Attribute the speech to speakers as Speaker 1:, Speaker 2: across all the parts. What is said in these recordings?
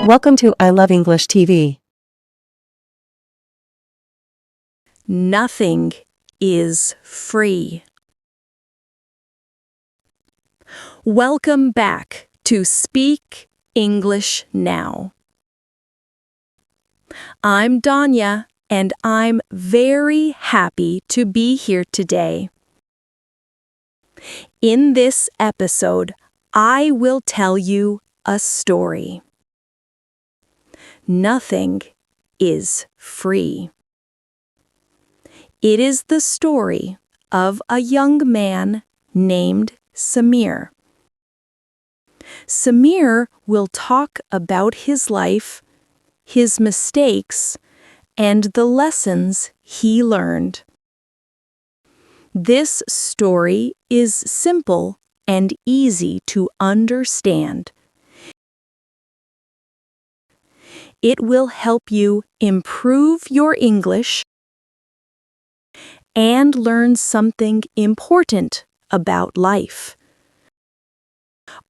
Speaker 1: Welcome to I Love English TV.
Speaker 2: Nothing is free. Welcome back to Speak English Now. I'm Danya, and I'm very happy to be here today. In this episode, I will tell you a story. Nothing is free. It is the story of a young man named Samir. Samir will talk about his life, his mistakes, and the lessons he learned. This story is simple and easy to understand. It will help you improve your English and learn something important about life.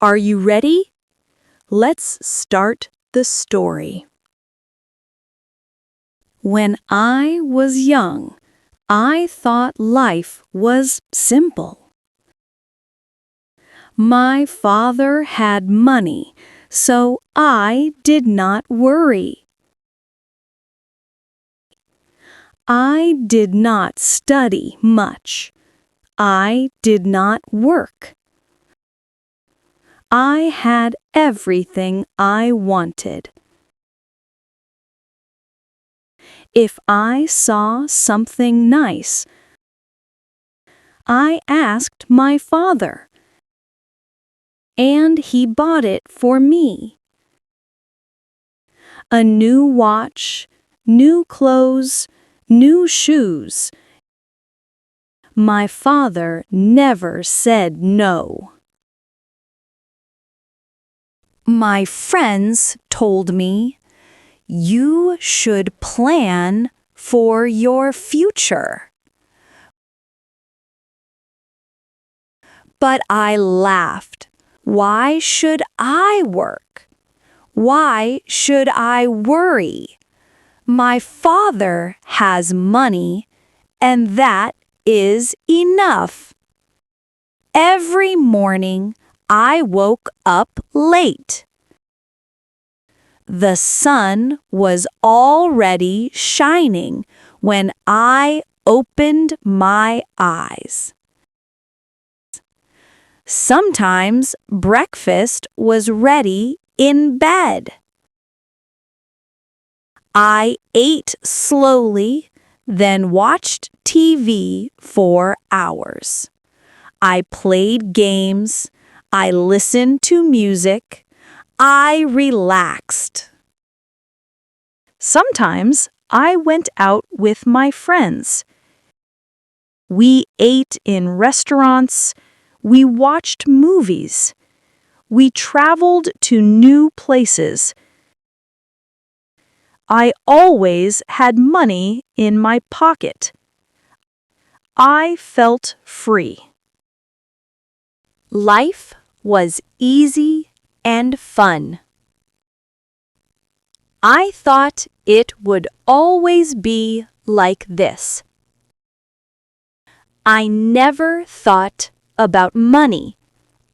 Speaker 2: Are you ready? Let's start the story. When I was young, I thought life was simple. My father had money, so I did not worry. I did not study much. I did not work. I had everything I wanted. If I saw something nice, I asked my father, and he bought it for me. A new watch, new clothes, new shoes. My father never said no. My friends told me, "You should plan for your future." But I laughed. Why should I work? Why should I worry? My father has money, and that is enough. Every morning, I woke up late. The sun was already shining when I opened my eyes. Sometimes breakfast was ready in bed. I ate slowly, then watched TV for hours. I played games. I listened to music. I relaxed. Sometimes I went out with my friends. We ate in restaurants. We watched movies. We traveled to new places. I always had money in my pocket. I felt free. Life was easy and fun. I thought it would always be like this. I never thought about money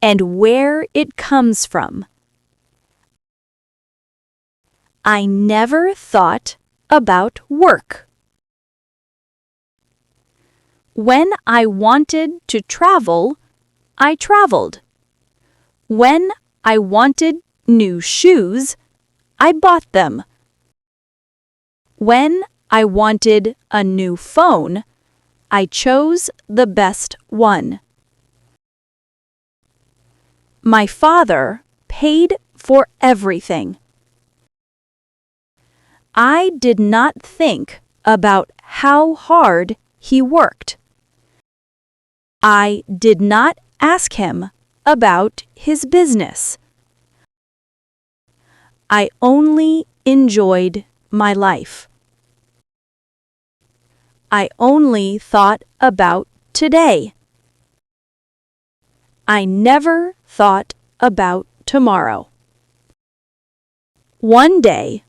Speaker 2: and where it comes from. I never thought about work. When I wanted to travel, I traveled. When I wanted new shoes, I bought them. When I wanted a new phone, I chose the best one. My father paid for everything. I did not think about how hard he worked. I did not ask him about his business. I only enjoyed my life. I only thought about today. I never thought about tomorrow. One day.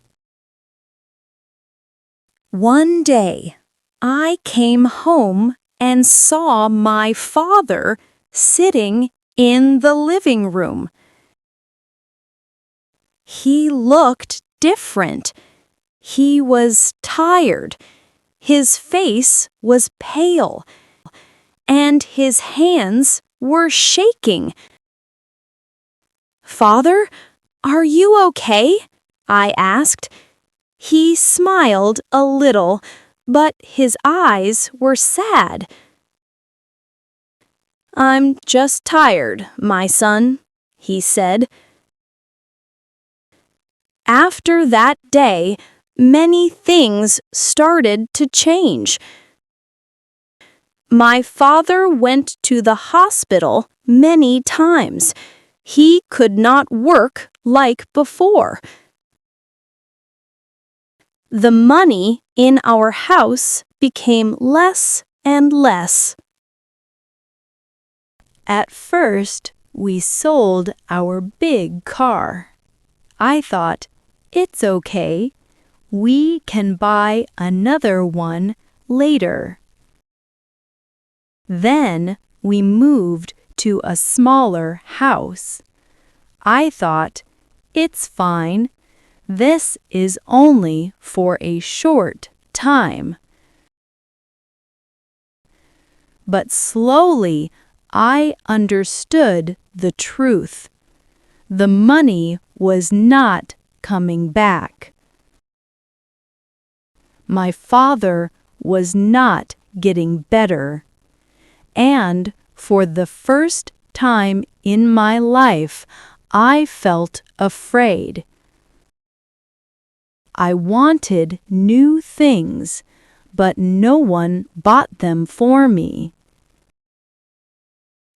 Speaker 2: One day, I came home and saw my father sitting in the living room. He looked different. He was tired. His face was pale, and his hands were shaking. "Father, are you okay?" I asked. He smiled a little, but his eyes were sad. "I'm just tired, my son," he said. After that day, many things started to change. My father went to the hospital many times. He could not work like before. The money in our house became less and less. At first, we sold our big car. I thought, it's okay. We can buy another one later. Then we moved to a smaller house. I thought, it's fine. This is only for a short time. But slowly, I understood the truth. The money was not coming back. My father was not getting better. And for the first time in my life, I felt afraid. I wanted new things, but no one bought them for me.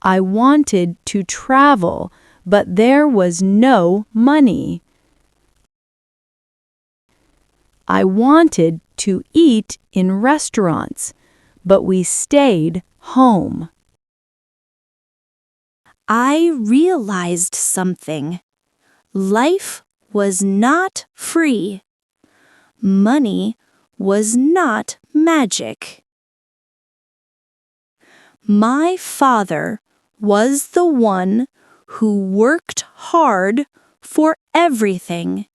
Speaker 2: I wanted to travel, but there was no money. I wanted to eat in restaurants, but we stayed home. I realized something. Life was not free. Money was not magic. My father was the one who worked hard for everything.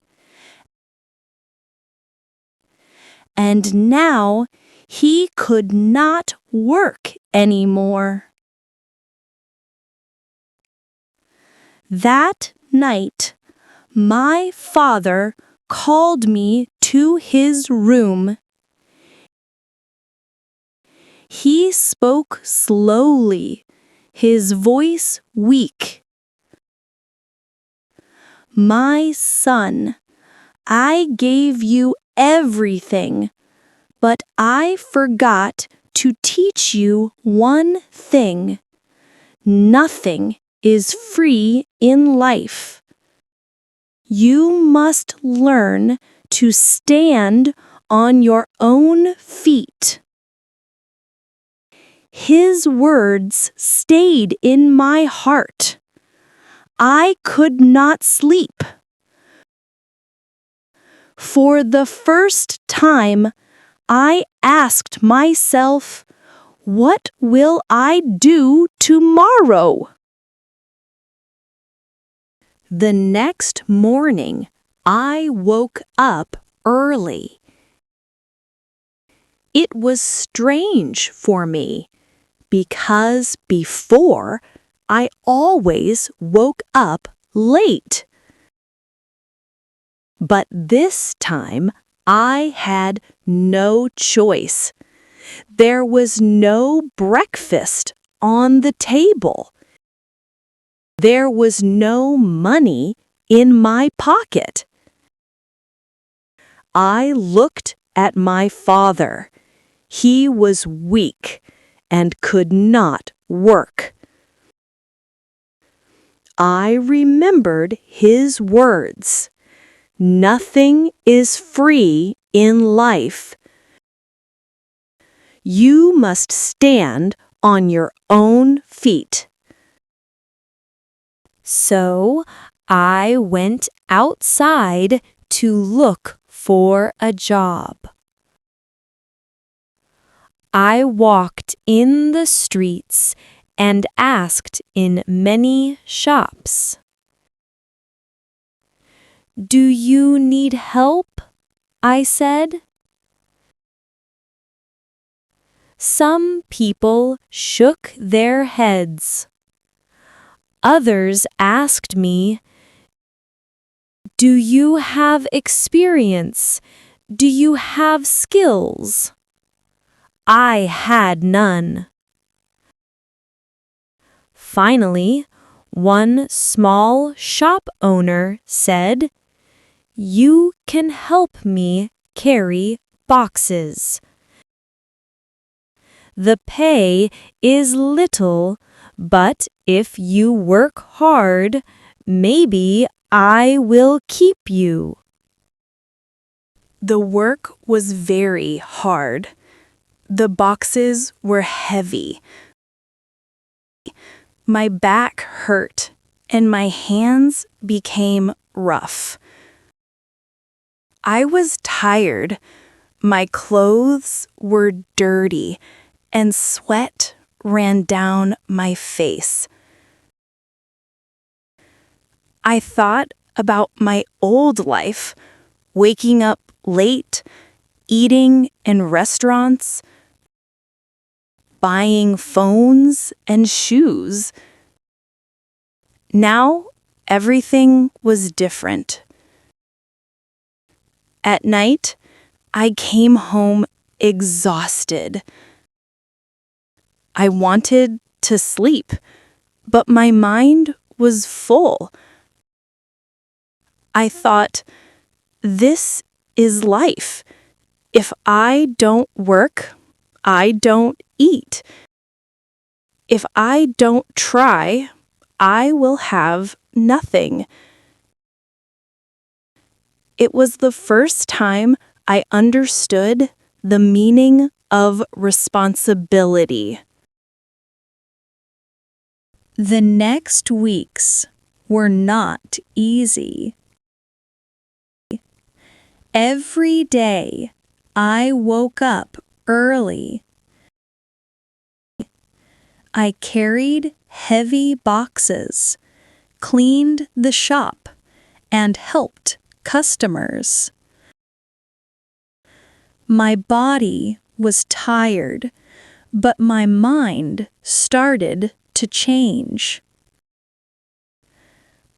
Speaker 2: And now he could not work anymore. That night, my father called me to his room. He spoke slowly, his voice weak. "My son, I gave you everything, but I forgot to teach you one thing. Nothing is free in life. You must learn to stand on your own feet." His words stayed in my heart. I could not sleep. For the first time, I asked myself, what will I do tomorrow? The next morning, I woke up early. It was strange for me, because before, I always woke up late. But this time, I had no choice. There was no breakfast on the table. There was no money in my pocket. I looked at my father. He was weak and could not work. I remembered his words. Nothing is free in life. You must stand on your own feet. So I went outside to look for a job. I walked in the streets and asked in many shops. Do you need help? I said. Some people shook their heads. Others asked me, do you have experience? Do you have skills? I had none. Finally, one small shop owner said, you can help me carry boxes. The pay is little, but if you work hard, maybe I will keep you. The work was very hard. The boxes were heavy. My back hurt and my hands became rough. I was tired. My clothes were dirty and sweat ran down my face. I thought about my old life, waking up late, eating in restaurants, buying phones and shoes. Now everything was different. At night, I came home exhausted. I wanted to sleep, but my mind was full. I thought, this is life. If I don't work, I don't eat. If I don't try, I will have nothing. It was the first time I understood the meaning of responsibility. The next weeks were not easy. Every day I woke up early. I carried heavy boxes, cleaned the shop, and helped customers. My body was tired, but my mind started to change.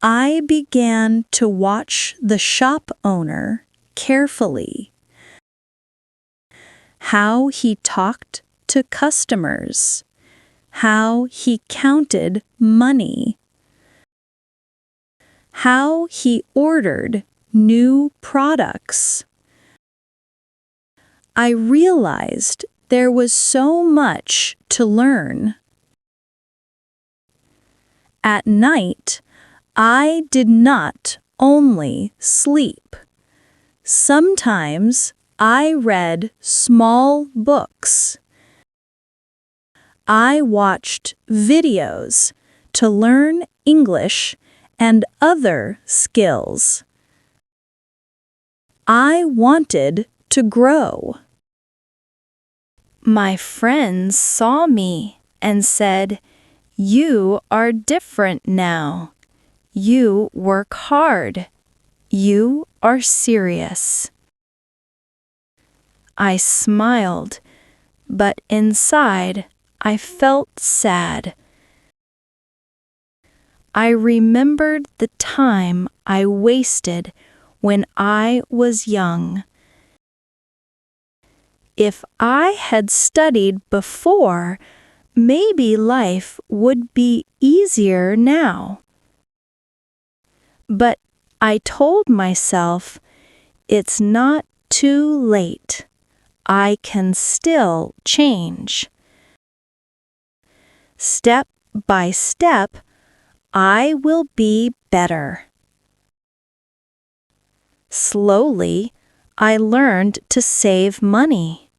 Speaker 2: I began to watch the shop owner carefully. How he talked to customers. How he counted money. How he ordered new products. I realized there was so much to learn. At night, I did not only sleep. Sometimes I read small books. I watched videos to learn English and other skills. I wanted to grow. My friends saw me and said, "You are different now. You work hard. You are serious." I smiled, but inside I felt sad. I remembered the time I wasted when I was young. If I had studied before, maybe life would be easier now. But I told myself, it's not too late. I can still change. Step by step, I will be better. Slowly, I learned to save money.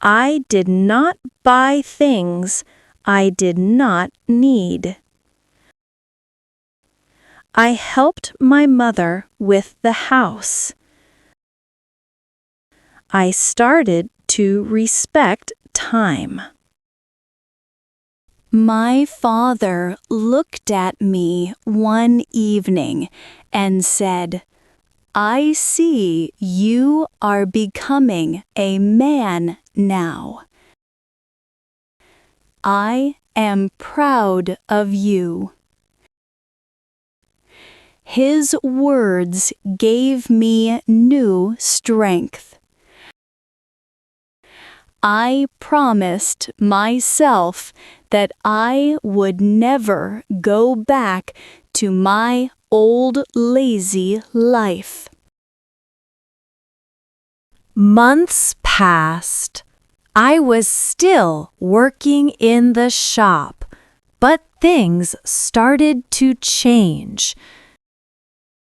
Speaker 2: I did not buy things I did not need. I helped my mother with the house. I started to respect time. My father looked at me one evening and said, "I see you are becoming a man now. I am proud of you." His words gave me new strength. I promised myself that I would never go back to my old lazy life. Months passed. I was still working in the shop, but things started to change.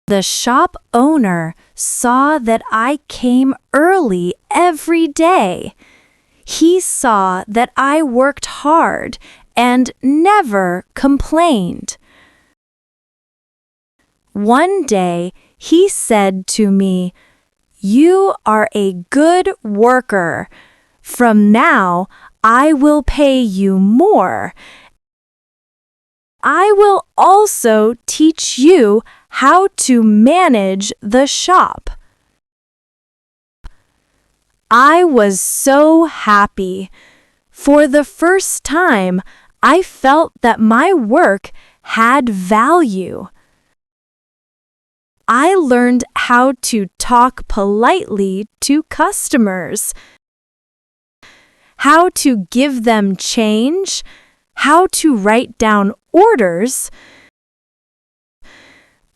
Speaker 2: The shop owner saw that I came early every day. He saw that I worked hard and never complained. One day, he said to me, "You are a good worker. From now, I will pay you more. I will also teach you how to manage the shop." I was so happy. For the first time, I felt that my work had value. I learned how to talk politely to customers, how to give them change, how to write down orders.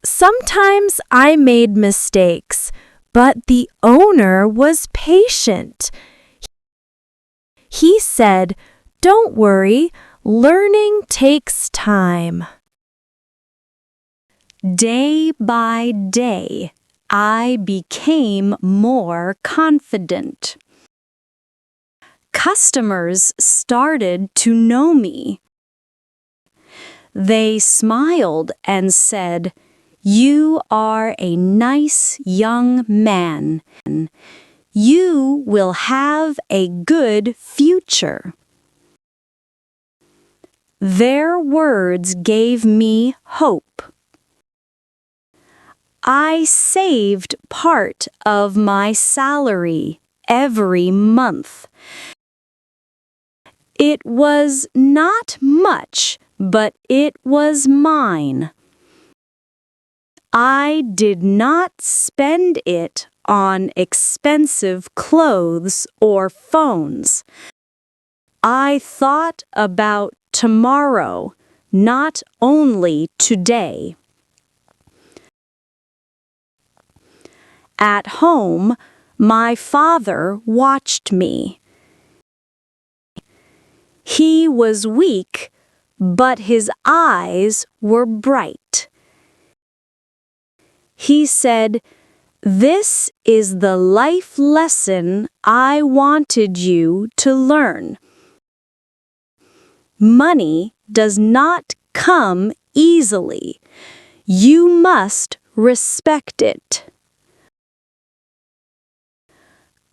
Speaker 2: Sometimes I made mistakes, but the owner was patient. He said, "Don't worry, learning takes time." Day by day, I became more confident. Customers started to know me. They smiled and said, "You are a nice young man. You will have a good future." Their words gave me hope. I saved part of my salary every month. It was not much, but it was mine. I did not spend it on expensive clothes or phones. I thought about tomorrow, not only today. At home, my father watched me. He was weak, but his eyes were bright. He said, "This is the life lesson I wanted you to learn. Money does not come easily. You must respect it."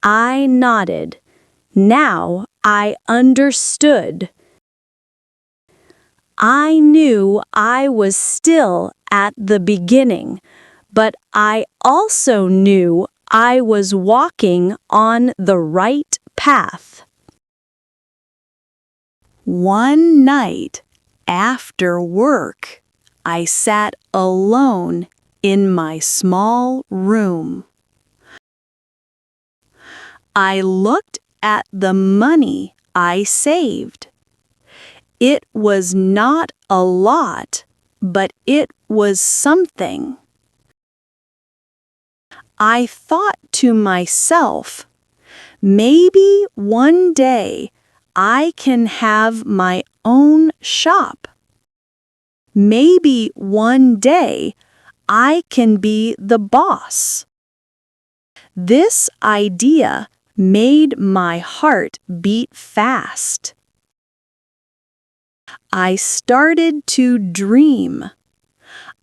Speaker 2: I nodded. Now I understood. I knew I was still at the beginning, but I also knew I was walking on the right path. One night, after work, I sat alone in my small room. I looked at the money I saved. It was not a lot, but it was something. I thought to myself, maybe one day I can have my own shop. Maybe one day I can be the boss. This idea made my heart beat fast. I started to dream.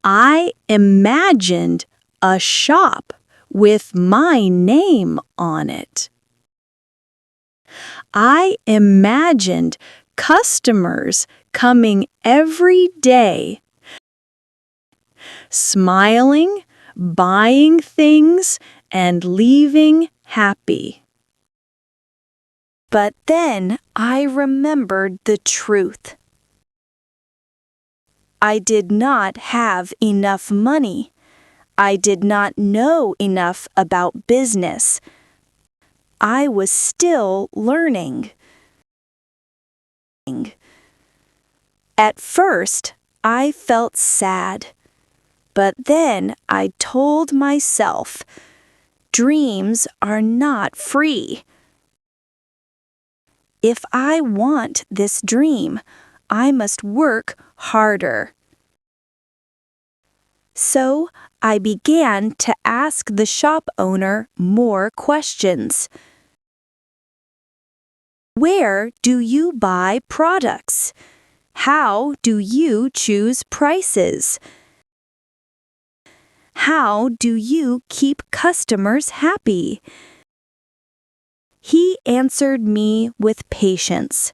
Speaker 2: I imagined a shop with my name on it. I imagined customers coming every day, smiling, buying things, and leaving happy. But then I remembered the truth. I did not have enough money. I did not know enough about business. I was still learning. At first, I felt sad, but then I told myself, dreams are not free. If I want this dream, I must work harder. So I began to ask the shop owner more questions. Where do you buy products? How do you choose prices? How do you keep customers happy? He answered me with patience.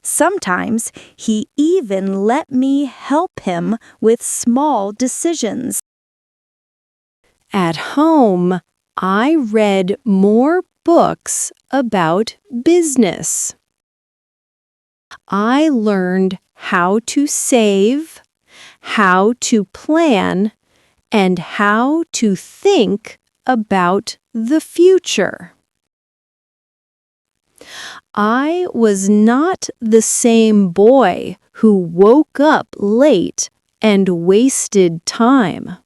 Speaker 2: Sometimes he even let me help him with small decisions.
Speaker 1: At home, I read more books about business. I learned how to save, how to plan, and how to think about the future. I was not the same boy who woke up late and wasted time.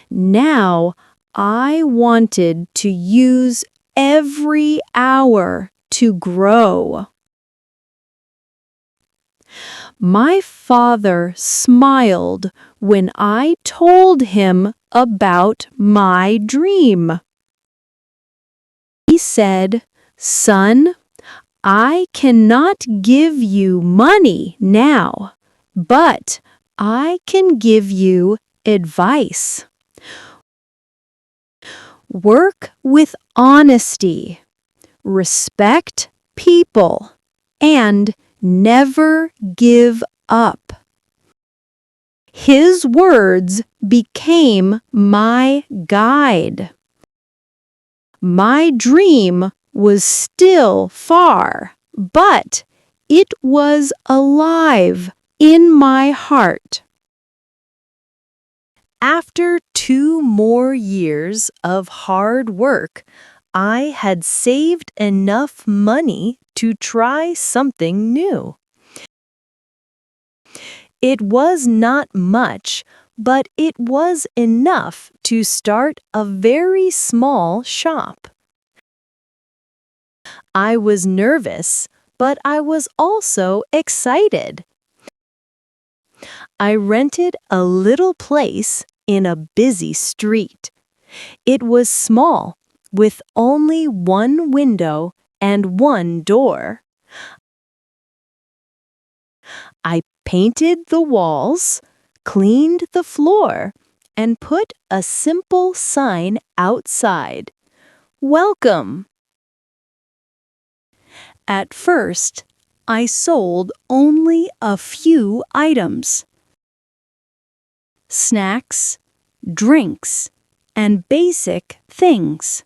Speaker 1: Now I wanted to use every hour to grow. My father smiled when I told him about my dream. He said, "Son, I cannot give you money now, but I can give you advice. Work with honesty, respect people, and never give up." His words became my guide. My dream was still far, but it was alive in my heart. After 2 more years of hard work, I had saved enough money to try something new. It was not much, but it was enough to start a very small shop. I was nervous, but I was also excited. I rented a little place in a busy street. It was small, with only one window and one door. I painted the walls, cleaned the floor, and put a simple sign outside. "Welcome." At first, I sold only a few items: snacks, drinks, and basic things.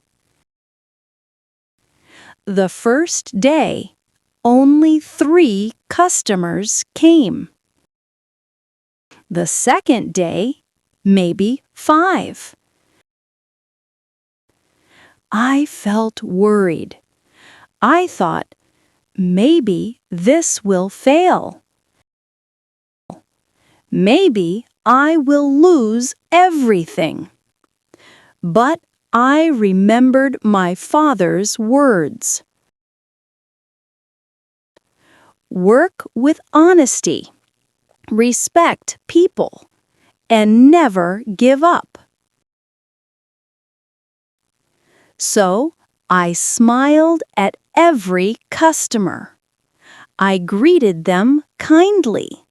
Speaker 1: The first day, only 3 customers came. The second day, maybe 5. I felt worried. I thought, maybe this will fail. Maybe I will lose everything. But I remembered my father's words. Work with honesty, respect people, and never give up. So I smiled at every customer. I greeted them kindly.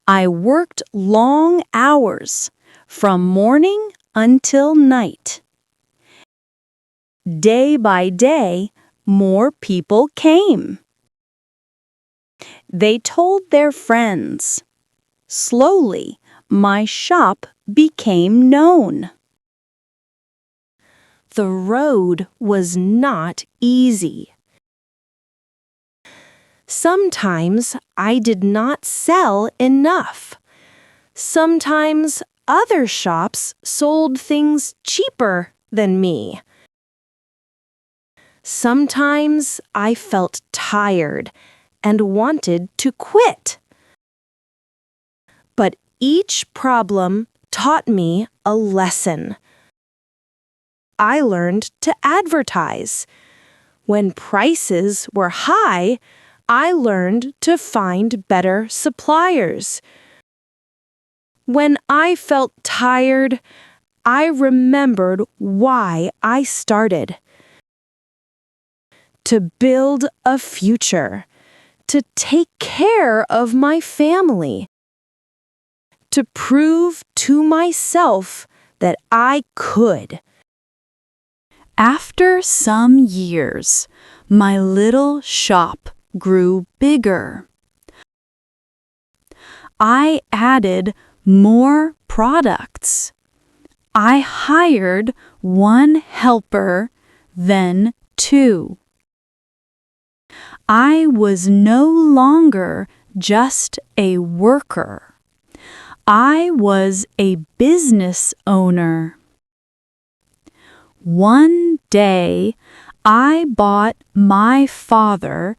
Speaker 2: I worked long hours, from morning until night. Day by day, more people came. They told their friends. Slowly, my shop became known. The road was not easy. Sometimes I did not sell enough. Sometimes other shops sold things cheaper than me. Sometimes I felt tired and wanted to quit. But each problem taught me a lesson. I learned to advertise. When prices were high, I learned to find better suppliers. When I felt tired, I remembered why I started. To build a future, to take care of my family, to prove to myself that I could. After some years, my little shop grew bigger. I added more products. I hired one helper, then two. I was no longer just a worker. I was a business owner. One day, I bought my father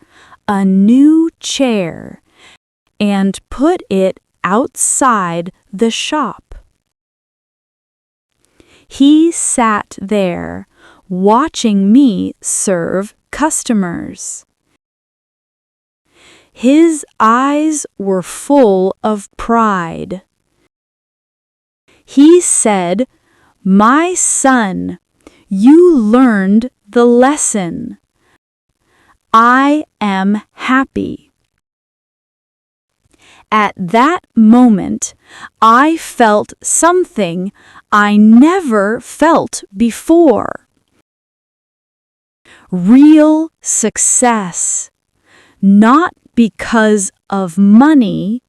Speaker 2: a new chair and put it outside the shop. He sat there, watching me serve customers. His eyes were full of pride. He said, "My son, you learned the lesson. I am happy." At that moment, I felt something I never felt before. Real success, not because of money,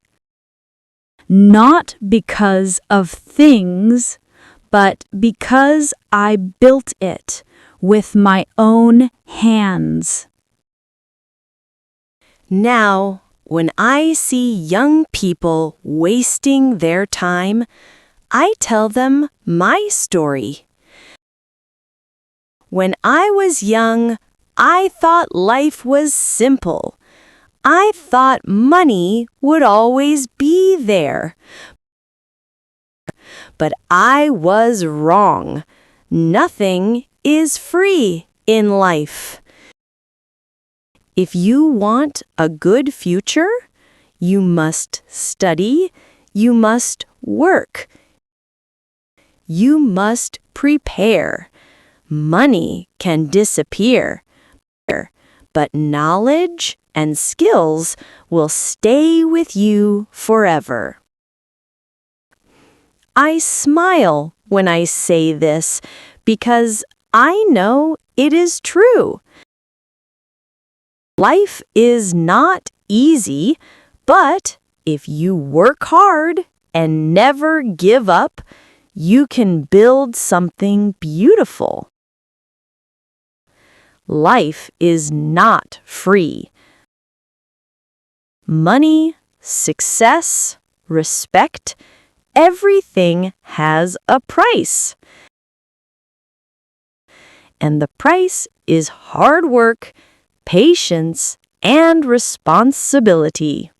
Speaker 2: not because of things, but because I built it with my own hands. Now, when I see young people wasting their time, I tell them my story. When I was young, I thought life was simple. I thought money would always be there. But I was wrong. Nothing is free in life. If you want a good future, you must study, you must work, you must prepare. Money can disappear, but knowledge and skills will stay with you forever. I smile when I say this because I know it is true. Life is not easy, but if you work hard and never give up, you can build something beautiful. Life is not free. Money, success, respect, everything has a price. And the price is hard work, patience, and responsibility.